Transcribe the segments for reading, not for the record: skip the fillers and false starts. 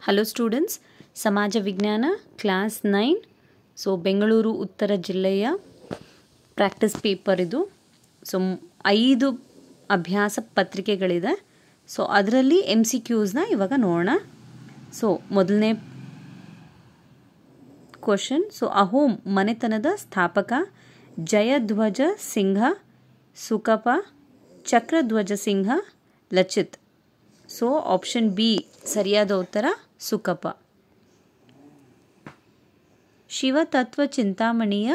Hello students, ಸಮಾಜ ವಿಜ್ಞಾನ class 9. So Bengaluru ಉತ್ತರ ಜಿಲ್ಲೆಯ ಪ್ರಾಕ್ಟೀಸ್ ಪೇಪರ್ ಇದು. ಸೊ 5 ಅಭ್ಯಾಸ ಪತ್ರಿಕೆಗಳಿದೆ. ಸೊ ಅದರಲ್ಲಿ MCQsನ ಇವಾಗ ನೋಡೋಣ. ಸೊ ಮೊದಲನೇ ಕ್ವಶನ್. ಸೊ ಅಹೋಮ್ ಮನೆತನದ ಸ್ಥಾಪಕ Jayadhwaj Singha Sukaphaa, Chakradhwaj Singha Lachit. So option B ಸರಿಯಾದ ಉತ್ತರ ಸುಕಪ. ಶಿವತತ್ವ ಚಿಂತಾಮಣಿಯ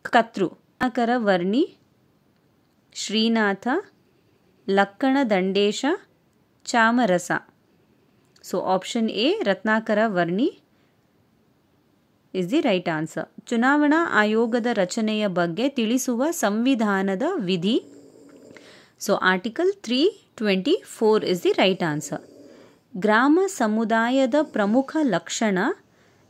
ಕರ್ತೃ Ratnakara Varni, Srinatha, Lakkana Dandesha, Chamarasa. So option A Ratnakara Varni is the right answer. ಚುನಾವಣಾ ಆಯೋಗದ ರಚನೆಯ ಬಗ್ಗೆ ತಿಳಿಸುವ ಸಂವಿಧಾನದ ವಿಧಿ. So article 324 is the right answer. ಗ್ರಾಮ ಸಮುದಾಯದ ಪ್ರಮುಖ ಲಕ್ಷಣ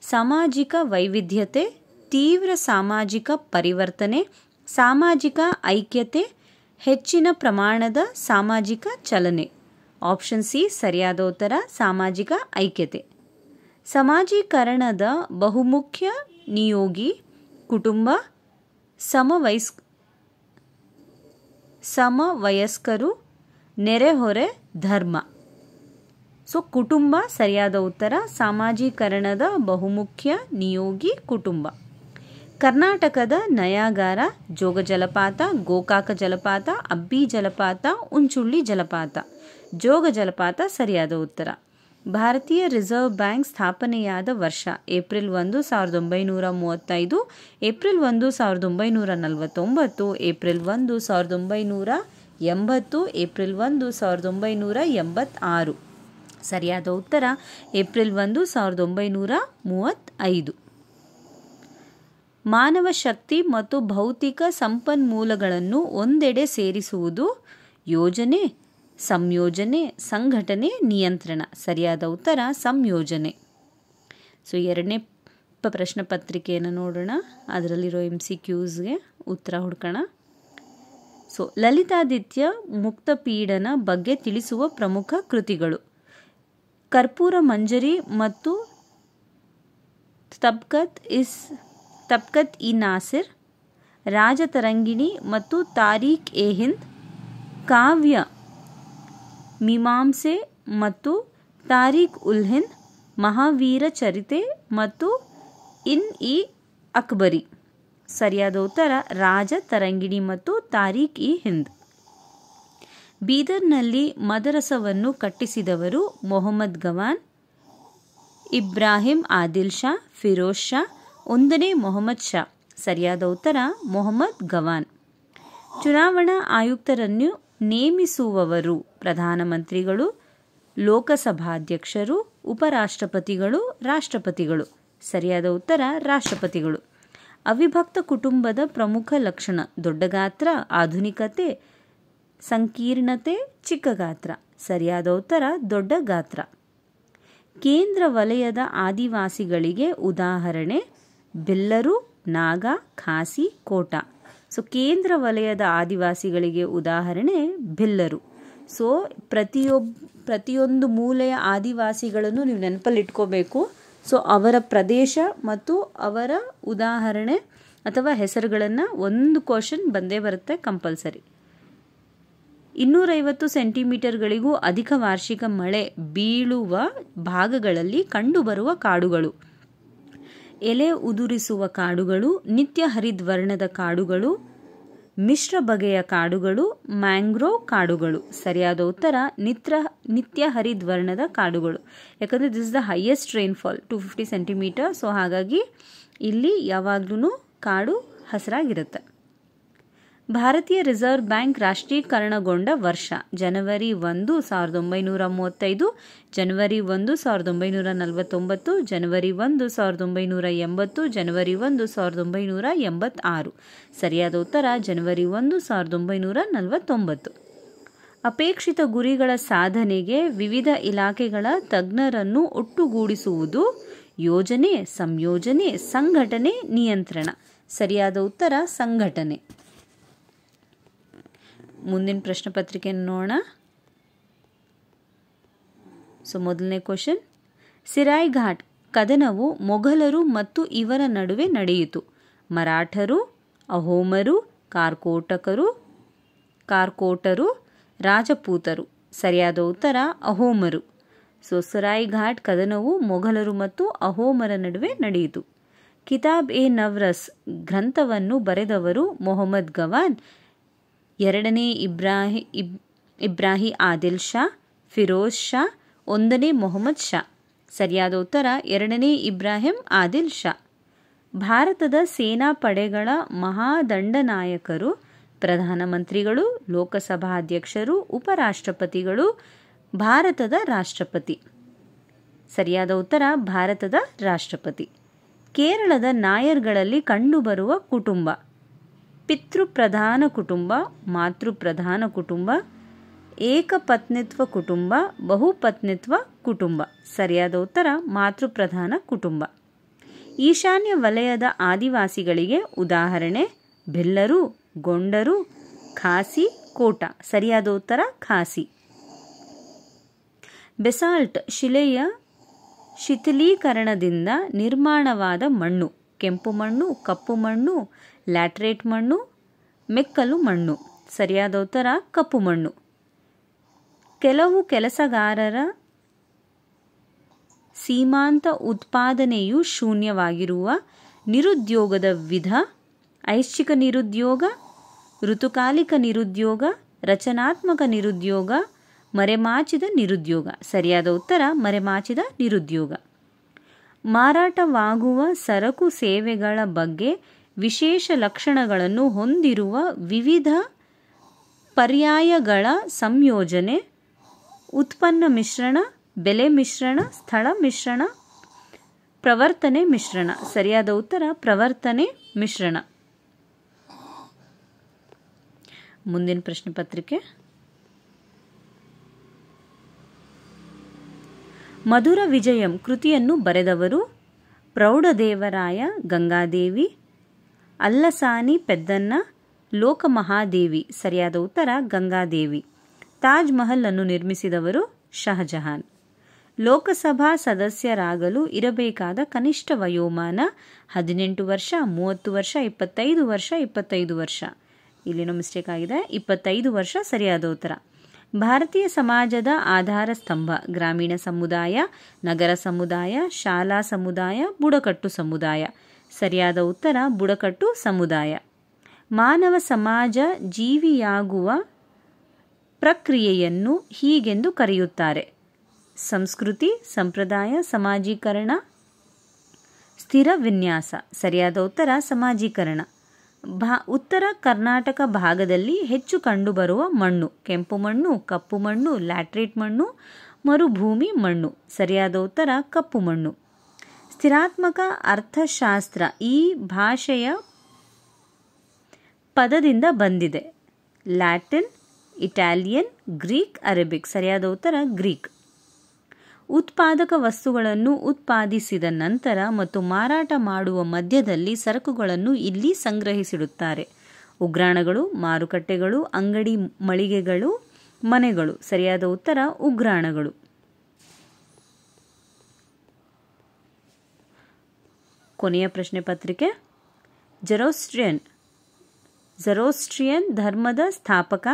ಸಾಮಾಜಿಕ ವೈವಿಧ್ಯತೆ, ತೀವ್ರ ಸಾಮಾಜಿಕ ಪರಿವರ್ತನೆ, ಸಾಮಾಜಿಕ ಐಕ್ಯತೆ, ಹೆಚ್ಚಿನ ಪ್ರಮಾಣದ ಸಾಮಾಜಿಕ ಚಲನೆ. ಆಪ್ಷನ್ ಸಿ ಸರಿಯಾದ ಉತ್ತರ ಸಾಮಾಜಿಕ ಐಕ್ಯತೆ. ಸಮಾಜೀಕರಣದ ಬಹುಮುಖ್ಯ ನಿಯೋಗಿ ಕುಟುಂಬ, ಸಮವಯಸ್ಕರು, ನೆರೆಹೊರೆ, ಧರ್ಮ. ಸೊ ಕುಟುಂಬ ಸರಿಯಾದ ಉತ್ತರ. ಸಾಮಾಜೀಕರಣದ ಬಹುಮುಖ್ಯ ನಿಯೋಗಿ ಕುಟುಂಬ. ಕರ್ನಾಟಕದ ನಯಾಗಾರ, ಜೋಗ ಜಲಪಾತ, ಗೋಕಾಕ ಜಲಪಾತ, ಅಬ್ಬಿ ಜಲಪಾತ, ಉಂಚುಳ್ಳಿ ಜಲಪಾತ. ಜೋಗ ಜಲಪಾತ ಸರಿಯಾದ ಉತ್ತರ. ಭಾರತೀಯ ರಿಸರ್ವ್ ಬ್ಯಾಂಕ್ ಸ್ಥಾಪನೆಯಾದ ವರ್ಷ ಏಪ್ರಿಲ್ 1, 1935, ಏಪ್ರಿಲ್ 1, 1949, ಏಪ್ರಿಲ್ 1, 1980, ಏಪ್ರಿಲ್ 1, 1986. ಸರಿಯಾದ ಉತ್ತರ ಏಪ್ರಿಲ್ 1, 1935. ಮಾನವ ಶಕ್ತಿ ಮತ್ತು ಭೌತಿಕ ಸಂಪನ್ಮೂಲಗಳನ್ನು ಒಂದೆಡೆ ಸೇರಿಸುವುದು ಯೋಜನೆ, ಸಂಯೋಜನೆ, ಸಂಘಟನೆ, ನಿಯಂತ್ರಣ. ಸರಿಯಾದ ಉತ್ತರ ಸಂಯೋಜನೆ. ಸೊ ಎರಡನೇ ಪ್ರಶ್ನೆ ಪತ್ರಿಕೆಯನ್ನು ನೋಡೋಣ. ಅದರಲ್ಲಿರೋ MCQsಗೆ ಉತ್ತರ ಹುಡ್ಕೋಣ. ಸೊ ಲಲಿತಾದಿತ್ಯ ಮುಕ್ತಪೀಡನ ಬಗ್ಗೆ ತಿಳಿಸುವ ಪ್ರಮುಖ ಕೃತಿಗಳು: ಕರ್ಪೂರ ಮಂಜರಿ ಮತ್ತು ತಬ್ಕತ್ ಇ ನಾಸಿರ್, ರಾಜತರಂಗಿಣಿ ಮತ್ತು ತಾರೀಖ್ ಎ ಹಿಂದ್, ಕಾವ್ಯ ಮೀಮಾಂಸೆ ಮತ್ತು ತಾರೀಖ್ ಉಲ್ ಹಿಂದ್, ಮಹಾವೀರ ಚರಿತೆ ಮತ್ತು ಇ ಅಕ್ಬರಿ. ಸರಿಯಾದ ಉತ್ತರ ರಾಜತರಂಗಿಣಿ ಮತ್ತು ತಾರೀಖ್ ಇ ಹಿಂದ್. ಬೀದರ್ನಲ್ಲಿ ಮದರಸವನ್ನು ಕಟ್ಟಿಸಿದವರು ಮೊಹಮ್ಮದ್ ಗವಾನ್, ಇಬ್ರಾಹಿಂ ಆದಿಲ್ ಶಾ, ಫಿರೋಜ್ ಶಾ, 1ನೇ ಮೊಹಮ್ಮದ್ ಶಾ. ಸರಿಯಾದ ಉತ್ತರ ಮೊಹಮ್ಮದ್ ಗವಾನ್. ಚುನಾವಣಾ ಆಯುಕ್ತರನ್ನು ನೇಮಿಸುವವರು ಪ್ರಧಾನಮಂತ್ರಿಗಳು, ಲೋಕಸಭಾಧ್ಯಕ್ಷರು, ಉಪರಾಷ್ಟ್ರಪತಿಗಳು, ರಾಷ್ಟ್ರಪತಿಗಳು. ಸರಿಯಾದ ಉತ್ತರ ರಾಷ್ಟ್ರಪತಿಗಳು. ಅವಿಭಕ್ತ ಕುಟುಂಬದ ಪ್ರಮುಖ ಲಕ್ಷಣ: ದೊಡ್ಡ ಗಾತ್ರ, ಆಧುನಿಕತೆ, ಸಂಕೀರ್ಣತೆ, ಚಿಕ್ಕ ಗಾತ್ರ. ಸರಿಯಾದ ಉತ್ತರ ದೊಡ್ಡ ಗಾತ್ರ. ಕೇಂದ್ರ ವಲಯದ ಆದಿವಾಸಿಗಳಿಗೆ ಉದಾಹರಣೆ: ಬಿಲ್ಲರು, ನಾಗ, ಖಾಸಿ, ಕೋಟ. ಸೊ ಕೇಂದ್ರ ವಲಯದ ಆದಿವಾಸಿಗಳಿಗೆ ಉದಾಹರಣೆ ಬಿಲ್ಲರು. ಸೊ ಪ್ರತಿಯೊಂದು ಮೂಲೆಯ ಆದಿವಾಸಿಗಳನ್ನು ನೀವು ನೆನಪಲ್ಲಿಟ್ಕೋಬೇಕು. ಸೊ ಅವರ ಪ್ರದೇಶ ಮತ್ತು ಅವರ ಉದಾಹರಣೆ ಅಥವಾ ಹೆಸರುಗಳನ್ನು ಒಂದು ಕ್ವಶನ್ ಬಂದೇ ಬರುತ್ತೆ ಕಂಪಲ್ಸರಿ. 250 ಸೆಂಟಿಮೀಟರ್ಗಳಿಗೂ ಅಧಿಕ ವಾರ್ಷಿಕ ಮಳೆ ಬೀಳುವ ಭಾಗಗಳಲ್ಲಿ ಕಂಡುಬರುವ ಕಾಡುಗಳು: ಎಲೆ ಉದುರಿಸುವ ಕಾಡುಗಳು, ನಿತ್ಯ ಹರಿದ್ವರ್ಣದ ಕಾಡುಗಳು, ಮಿಶ್ರ ಬಗೆಯ ಕಾಡುಗಳು, ಮ್ಯಾಂಗ್ರೋವ್ ಕಾಡುಗಳು. ಸರಿಯಾದ ಉತ್ತರ ನಿತ್ಯ ಹರಿದ್ವರ್ಣದ ಕಾಡುಗಳು. ಯಾಕಂದರೆ this is the highest rainfall 250 centimetre. So ಹಾಗಾಗಿ ಇಲ್ಲಿ ಯಾವಾಗ್ಲೂ ಕಾಡು ಹಸಿರಾಗಿರುತ್ತೆ. ಭಾರತೀಯ ರಿಸರ್ವ್ ಬ್ಯಾಂಕ್ ರಾಷ್ಟ್ರೀಕರಣಗೊಂಡ ವರ್ಷ: ಜನವರಿ 1, 1935, ಜನವರಿ 1, 1949, ಜನವರಿ 1, 1980, ಜನವರಿ 1, 1986. ಸರಿಯಾದ ಉತ್ತರ ಜನವರಿ 1, 1949. ಅಪೇಕ್ಷಿತ ಗುರಿಗಳ ಸಾಧನೆಗೆ ವಿವಿಧ ಇಲಾಖೆಗಳ ತಜ್ಞರನ್ನು ಒಟ್ಟುಗೂಡಿಸುವುದು ಯೋಜನೆ, ಸಂಯೋಜನೆ, ಸಂಘಟನೆ, ನಿಯಂತ್ರಣ. ಸರಿಯಾದ ಉತ್ತರ ಸಂಘಟನೆ. ಮುಂದಿನ ಪ್ರಶ್ನೆ ಪತ್ರಿಕೆಯನ್ನು ನೋಡೋಣ. ಸೊ ಮೊದಲನೇ ಕ್ವಶನ್: ಸಿರಾಯ್ ಘಾಟ್ ಕದನವು ಮೊಘಲರು ಮತ್ತು ಇವರ ನಡುವೆ ನಡೆಯಿತು. ಮರಾಠರು, ಅಹೋಮರು, ಕಾರ್ಕೋಟರು, ರಾಜಪೂತರು. ಸರಿಯಾದ ಉತ್ತರ ಅಹೋಮರು. ಸಿರಾಯ್ ಘಾಟ್ ಕದನವು ಮೊಘಲರು ಮತ್ತು ಅಹೋಮರ ನಡುವೆ ನಡೆಯಿತು. ಕಿತಾಬ್ ಎ ನವ್ರಸ್ ಗ್ರಂಥವನ್ನು ಬರೆದವರು ಮೊಹಮ್ಮದ್ ಗವಾನ್, ಎರಡನೇ ಇಬ್ರಾಹಿ ಆದಿಲ್ ಶಾ, ಫಿರೋಜ್ ಶಾ, ಒಂದನೇ ಮೊಹಮ್ಮದ್ ಶಾ. ಸರಿಯಾದ ಉತ್ತರ ಎರಡನೇ ಇಬ್ರಾಹಿಂ ಆದಿಲ್ ಶಾ. ಭಾರತದ ಸೇನಾ ಪಡೆಗಳ ಮಹಾದಂಡನಾಯಕರು, ಪ್ರಧಾನಮಂತ್ರಿಗಳು, ಲೋಕಸಭಾಧ್ಯಕ್ಷರು, ಉಪರಾಷ್ಟ್ರಪತಿಗಳು, ಭಾರತದ ರಾಷ್ಟ್ರಪತಿ. ಸರಿಯಾದ ಉತ್ತರ ಭಾರತದ ರಾಷ್ಟ್ರಪತಿ. ಕೇರಳದ ನಾಯರ್ಗಳಲ್ಲಿ ಕಂಡುಬರುವ ಕುಟುಂಬ: ಪಿತೃಪ್ರಧಾನ ಕುಟುಂಬ, ಮಾತೃಪ್ರಧಾನ ಕುಟುಂಬ, ಏಕಪತ್ನಿತ್ವ ಕುಟುಂಬ, ಬಹುಪತ್ನಿತ್ವ ಕುಟುಂಬ. ಸರಿಯಾದ ಉತ್ತರ ಮಾತೃಪ್ರಧಾನ ಕುಟುಂಬ. ಈಶಾನ್ಯ ವಲಯದ ಆದಿವಾಸಿಗಳಿಗೆ ಉದಾಹರಣೆ: ಭಿಲ್ಲರು, ಗೊಂಡರು, ಖಾಸಿ, ಕೋಟ. ಸರಿಯಾದ ಉತ್ತರ ಖಾಸಿ. ಬೆಸಾಲ್ಟ್ ಶಿಲೆಯ ಶಿಥಿಲೀಕರಣದಿಂದ ನಿರ್ಮಾಣವಾದ ಮಣ್ಣು: ಕೆಂಪು ಮಣ್ಣು, ಕಪ್ಪು ಮಣ್ಣು, ಲ್ಯಾಟರೈಟ್ ಮಣ್ಣು, ಮೆಕ್ಕಲು ಮಣ್ಣು. ಸರಿಯಾದ ಉತ್ತರ ಕಪ್ಪು ಮಣ್ಣು. ಕೆಲವು ಕೆಲಸಗಾರರ ಸೀಮಾಂತ ಉತ್ಪಾದನೆಯು ಶೂನ್ಯವಾಗಿರುವ ನಿರುದ್ಯೋಗದ ವಿಧ: ಐಚ್ಛಿಕ ನಿರುದ್ಯೋಗ, ಋತುಕಾಲಿಕ ನಿರುದ್ಯೋಗ, ರಚನಾತ್ಮಕ ನಿರುದ್ಯೋಗ, ಮರೆಮಾಚಿದ ನಿರುದ್ಯೋಗ. ಸರಿಯಾದ ಉತ್ತರ ಮರೆಮಾಚಿದ ನಿರುದ್ಯೋಗ. ಮಾರಾಟವಾಗುವ ಸರಕು ಸೇವೆಗಳ ಬಗ್ಗೆ ವಿಶೇಷ ಲಕ್ಷಣಗಳನ್ನು ಹೊಂದಿರುವ ವಿವಿಧ ಪರ್ಯಾಯಗಳ ಸಂಯೋಜನೆ: ಉತ್ಪನ್ನ ಮಿಶ್ರಣ, ಬೆಲೆ ಮಿಶ್ರಣ, ಸ್ಥಳ ಮಿಶ್ರಣ, ಪ್ರವರ್ತನೆ ಮಿಶ್ರಣ. ಸರಿಯಾದ ಉತ್ತರ ಪ್ರವರ್ತನೆ ಮಿಶ್ರಣ. ಮುಂದಿನ ಪ್ರಶ್ನೆ ಪತ್ರಿಕೆ: ಮಧುರ ವಿಜಯಂ ಕೃತಿಯನ್ನು ಬರೆದವರು: ಪ್ರೌಢದೇವರಾಯ ಗಂಗಾದೇವಿ, ಅಲ್ಲಸಾನಿ ಪೆದ್ದನ್ನ, ಲೋಕಮಹಾದೇವಿ. ಸರಿಯಾದ ಉತ್ತರ ಗಂಗಾದೇವಿ. ತಾಜ್ ಮಹಲ್ ಅನ್ನು ನಿರ್ಮಿಸಿದವರು ಶಹಜಹಾನ್. ಲೋಕಸಭಾ ಸದಸ್ಯರಾಗಲು ಇರಬೇಕಾದ ಕನಿಷ್ಠ ವಯೋಮಾನ: 18 ವರ್ಷ, 30 ವರ್ಷ, 25 ವರ್ಷ, 25 ವರ್ಷ. ಇಲ್ಲೇನೋ ಮಿಸ್ಟೇಕ್ ಆಗಿದೆ, 25 ವರ್ಷ ಸರಿಯಾದ ಉತ್ತರ. ಭಾರತೀಯ ಸಮಾಜದ ಆಧಾರ ಸ್ತಂಭ: ಗ್ರಾಮೀಣ ಸಮುದಾಯ, ನಗರ ಸಮುದಾಯ, ಶಾಲಾ ಸಮುದಾಯ, ಬುಡಕಟ್ಟು ಸಮುದಾಯ. ಸರಿಯಾದ ಉತ್ತರ ಬುಡಕಟ್ಟು ಸಮುದಾಯ. ಮಾನವ ಸಮಾಜ ಜೀವಿಯಾಗುವ ಪ್ರಕ್ರಿಯೆಯನ್ನು ಹೀಗೆಂದು ಕರೆಯುತ್ತಾರೆ: ಸಂಸ್ಕೃತಿ, ಸಂಪ್ರದಾಯ, ಸಮಾಜೀಕರಣ, ಸ್ಥಿರ ವಿನ್ಯಾಸ. ಸರಿಯಾದ ಉತ್ತರ ಸಮಾಜೀಕರಣ. ಉತ್ತರ ಕರ್ನಾಟಕ ಭಾಗದಲ್ಲಿ ಹೆಚ್ಚು ಕಂಡುಬರುವ ಮಣ್ಣು: ಕೆಂಪು ಮಣ್ಣು, ಕಪ್ಪು ಮಣ್ಣು, ಲ್ಯಾಟರೈಟ್ ಮಣ್ಣು, ಮರುಭೂಮಿ ಮಣ್ಣು. ಸರಿಯಾದ ಉತ್ತರ ಕಪ್ಪು ಮಣ್ಣು. ಸ್ಥಿರಾತ್ಮಕ ಅರ್ಥಶಾಸ್ತ್ರ ಈ ಭಾಷೆಯ ಪದದಿಂದ ಬಂದಿದೆ: ಲ್ಯಾಟಿನ್, ಇಟಾಲಿಯನ್, ಗ್ರೀಕ್, ಅರೇಬಿಕ್. ಸರಿಯಾದ ಉತ್ತರ ಗ್ರೀಕ್. ಉತ್ಪಾದಕ ವಸ್ತುಗಳನ್ನು ಉತ್ಪಾದಿಸಿದ ನಂತರ ಮತ್ತು ಮಾರಾಟ ಮಾಡುವ ಮಧ್ಯದಲ್ಲಿ ಸರಕುಗಳನ್ನು ಇಲ್ಲಿ ಸಂಗ್ರಹಿಸಿಡುತ್ತಾರೆ: ಉಗ್ರಾಣಗಳು, ಮಾರುಕಟ್ಟೆಗಳು, ಅಂಗಡಿ ಮಳಿಗೆಗಳು, ಮನೆಗಳು. ಸರಿಯಾದ ಉತ್ತರ ಉಗ್ರಾಣಗಳು. ಕೊನೆಯ ಪ್ರಶ್ನೆ ಪತ್ರಿಕೆ: ಝರೋಸ್ಟ್ರಿಯನ್ ಧರ್ಮದ ಸ್ಥಾಪಕ: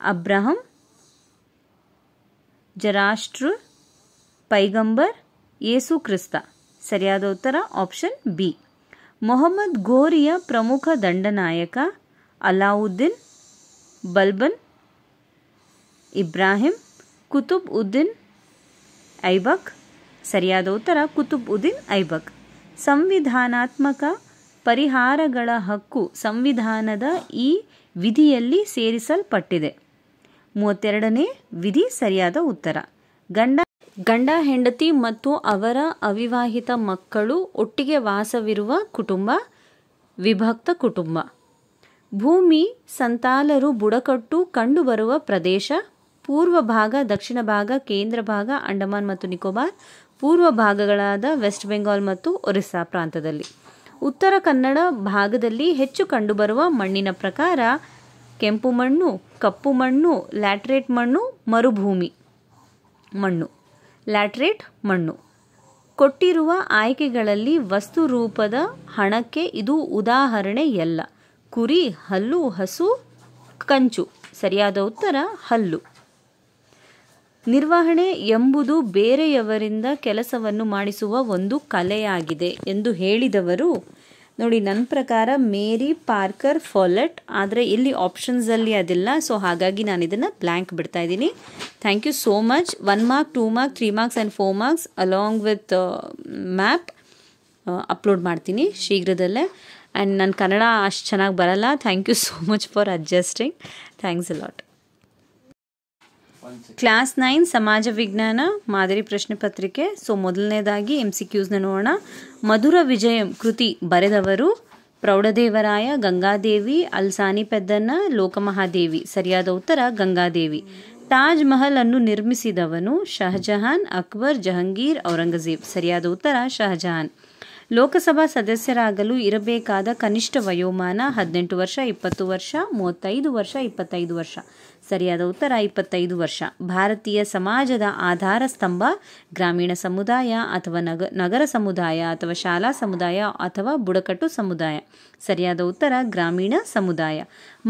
ಅಬ್ರಹಂ, ಜರಾಸ್ಟ್ರ, ಪೈಗಂಬರ್, ಯೇಸು ಕ್ರಿಸ್ತ. ಸರಿಯಾದ ಉತ್ತರ ಆಪ್ಷನ್ ಬಿ. ಮೊಹಮ್ಮದ್ ಘೋರಿಯ ಪ್ರಮುಖ ದಂಡನಾಯಕ: ಅಲಾವುದ್ದೀನ್, ಬಲ್ಬನ್, ಇಬ್ರಾಹಿಂ, ಕುತುಬ್ ಉದ್ದೀನ್ ಐಬಕ್. ಸರಿಯಾದ ಉತ್ತರ ಕುತುಬ್ ಉದ್ದೀನ್ ಐಬಕ್. ಸಂವಿಧಾನಾತ್ಮಕ ಪರಿಹಾರಗಳ ಹಕ್ಕು ಸಂವಿಧಾನದ ಈ ವಿಧಿಯಲ್ಲಿ ಸೇರಿಸಲ್ಪಟ್ಟಿದೆ: 32ನೇ ವಿಧಿ. ಸರಿಯಾದ ಉತ್ತರ. ಗಂಡ ಹೆಂಡತಿ ಮತ್ತು ಅವರ ಅವಿವಾಹಿತ ಮಕ್ಕಳು ಒಟ್ಟಿಗೆ ವಾಸವಿರುವ ಕುಟುಂಬ ವಿಭಕ್ತ ಕುಟುಂಬ. ಭೂಮಿ ಸಂತಾಲರು ಬುಡಕಟ್ಟು ಕಂಡುಬರುವ ಪ್ರದೇಶ: ಪೂರ್ವ ಭಾಗ, ದಕ್ಷಿಣ ಭಾಗ, ಕೇಂದ್ರ ಭಾಗ, ಅಂಡಮಾನ್ ಮತ್ತು ನಿಕೋಬಾರ್, ಪೂರ್ವ ಭಾಗಗಳಾದ ವೆಸ್ಟ್ ಬೆಂಗಾಲ್ ಮತ್ತು ಒರಿಸ್ಸಾ ಪ್ರಾಂತದಲ್ಲಿ. ಉತ್ತರ ಕನ್ನಡ ಭಾಗದಲ್ಲಿ ಹೆಚ್ಚು ಕಂಡುಬರುವ ಮಣ್ಣಿನ ಪ್ರಕಾರ: ಕೆಂಪು ಮಣ್ಣು, ಕಪ್ಪು ಮಣ್ಣು, ಲ್ಯಾಟರೈಟ್ ಮಣ್ಣು, ಮರುಭೂಮಿ ಮಣ್ಣು. ಲ್ಯಾಟರೈಟ್ ಮಣ್ಣು. ಕೊಟ್ಟಿರುವ ಆಯ್ಕೆಗಳಲ್ಲಿ ವಸ್ತು ರೂಪದ ಹಣಕ್ಕೆ ಇದು ಉದಾಹರಣೆಯಲ್ಲ. ಕುರಿ, ಹಲ್ಲು, ಹಸು, ಕಂಚು. ಸರಿಯಾದ ಉತ್ತರ ಹಲ್ಲು. ನಿರ್ವಹಣೆ ಎಂಬುದು ಬೇರೆಯವರಿಂದ ಕೆಲಸವನ್ನು ಮಾಡಿಸುವ ಒಂದು ಕಲೆಯಾಗಿದೆ ಎಂದು ಹೇಳಿದವರು ನೋಡಿ, ನನ್ನ ಪ್ರಕಾರ ಮೇರಿ ಪಾರ್ಕರ್ ಫಾಲೆಟ್. ಆದರೆ ಇಲ್ಲಿ ಆಪ್ಷನ್ಸಲ್ಲಿ ಅದಿಲ್ಲ, ಸೊ ಹಾಗಾಗಿ ನಾನು ಇದನ್ನು ಬ್ಲ್ಯಾಂಕ್ ಬಿಡ್ತಾ ಇದ್ದೀನಿ. Thank you so much. 1 mark, 2 mark, 3 marks and 4 marks along with map upload ಮಾಡ್ತೀನಿ ಶೀಘ್ರದಲ್ಲೇ. ಆ್ಯಂಡ್ ನನ್ನ ಕನ್ನಡ ಅಷ್ಟು ಚೆನ್ನಾಗಿ ಬರಲ್ಲ. Thank you so much for adjusting. Thanks a lot. Class 9 ಸಮಾಜ ವಿಜ್ಞಾನ ಮಾದರಿ ಪ್ರಶ್ನೆ ಪತ್ರಿಕೆ. ಸೊ ಮೊದಲನೇದಾಗಿ MCQsನ ನೋಡೋಣ. ಮಧುರ ವಿಜಯಂ ಕೃತಿ ಬರೆದವರು ಪ್ರೌಢದೇವರಾಯ, ಗಂಗಾದೇವಿ, ಅಲ್ಸಾನಿ ಪೆದ್ದನ್ನ, ಲೋಕಮಹಾದೇವಿ. ಸರಿಯಾದ ಉತ್ತರ ಗಂಗಾದೇವಿ. ತಾಜ್ ಮಹಲ್ ಅನ್ನು ನಿರ್ಮಿಸಿದವನು ಶಹಜಹಾನ್, ಅಕ್ಬರ್, ಜಹಂಗೀರ್, ಔರಂಗಜೇಬ್. ಸರಿಯಾದ ಉತ್ತರ ಶಹಜಹಾನ್. ಲೋಕಸಭಾ ಸದಸ್ಯರಾಗಲು ಇರಬೇಕಾದ ಕನಿಷ್ಠ ವಯೋಮಾನ 18 ವರ್ಷ, 20 ವರ್ಷ, 35 ವರ್ಷ, 25 ವರ್ಷ. ಸರಿಯಾದ ಉತ್ತರ 25 ವರ್ಷ. ಭಾರತೀಯ ಸಮಾಜದ ಆಧಾರ ಸ್ತಂಭ ಗ್ರಾಮೀಣ ಸಮುದಾಯ ಅಥವಾ ನಗರ ಸಮುದಾಯ ಅಥವಾ ಶಾಲಾ ಸಮುದಾಯ ಅಥವಾ ಬುಡಕಟ್ಟು ಸಮುದಾಯ. ಸರಿಯಾದ ಉತ್ತರ ಗ್ರಾಮೀಣ ಸಮುದಾಯ.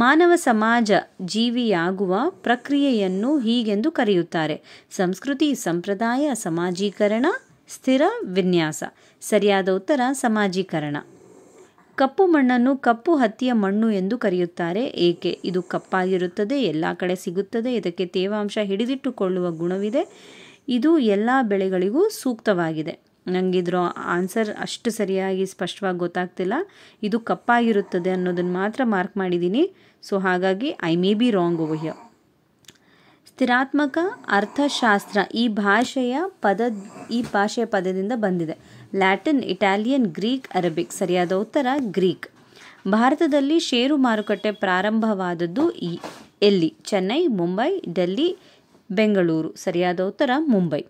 ಮಾನವ ಸಮಾಜ ಜೀವಿಯಾಗುವ ಪ್ರಕ್ರಿಯೆಯನ್ನು ಹೀಗೆಂದು ಕರೆಯುತ್ತಾರೆ: ಸಂಸ್ಕೃತಿ, ಸಂಪ್ರದಾಯ, ಸಮಾಜೀಕರಣ, ಸ್ಥಿರ ವಿನ್ಯಾಸ. ಸರಿಯಾದ ಉತ್ತರ ಸಮಾಜೀಕರಣ. ಕಪ್ಪು ಮಣ್ಣನ್ನು ಕಪ್ಪು ಹತ್ತಿಯ ಮಣ್ಣು ಎಂದು ಕರೆಯುತ್ತಾರೆ. ಏಕೆ? ಇದು ಕಪ್ಪಾಗಿರುತ್ತದೆ, ಎಲ್ಲ ಕಡೆ ಸಿಗುತ್ತದೆ, ಇದಕ್ಕೆ ತೇವಾಂಶ ಹಿಡಿದಿಟ್ಟುಕೊಳ್ಳುವ ಗುಣವಿದೆ, ಇದು ಎಲ್ಲ ಬೆಳೆಗಳಿಗೂ ಸೂಕ್ತವಾಗಿದೆ. ನನಗಿದ್ರ ಆನ್ಸರ್ ಅಷ್ಟು ಸರಿಯಾಗಿ ಸ್ಪಷ್ಟವಾಗಿ ಗೊತ್ತಾಗ್ತಿಲ್ಲ. ಇದು ಕಪ್ಪಾಗಿರುತ್ತದೆ ಅನ್ನೋದನ್ನು ಮಾತ್ರ ಮಾರ್ಕ್ ಮಾಡಿದ್ದೀನಿ. ಸೊ ಹಾಗಾಗಿ I may be wrong over here. ಸ್ಥಿರಾತ್ಮಕ ಅರ್ಥಶಾಸ್ತ್ರ ಈ ಭಾಷೆಯ ಪದದಿಂದ ಬಂದಿದೆ. Latin, Italian, Greek, Arabic. ಸರಿಯಾದ ಉತ್ತರ ಗ್ರೀಕ್. ಭಾರತದಲ್ಲಿ ಷೇರು ಮಾರುಕಟ್ಟೆ ಪ್ರಾರಂಭವಾದದ್ದು ಎಲ್ಲಿ? ಚೆನ್ನೈ, ಮುಂಬೈ, ಡೆಲ್ಲಿ, ಬೆಂಗಳೂರು. ಸರಿಯಾದ ಉತ್ತರ ಮುಂಬೈ.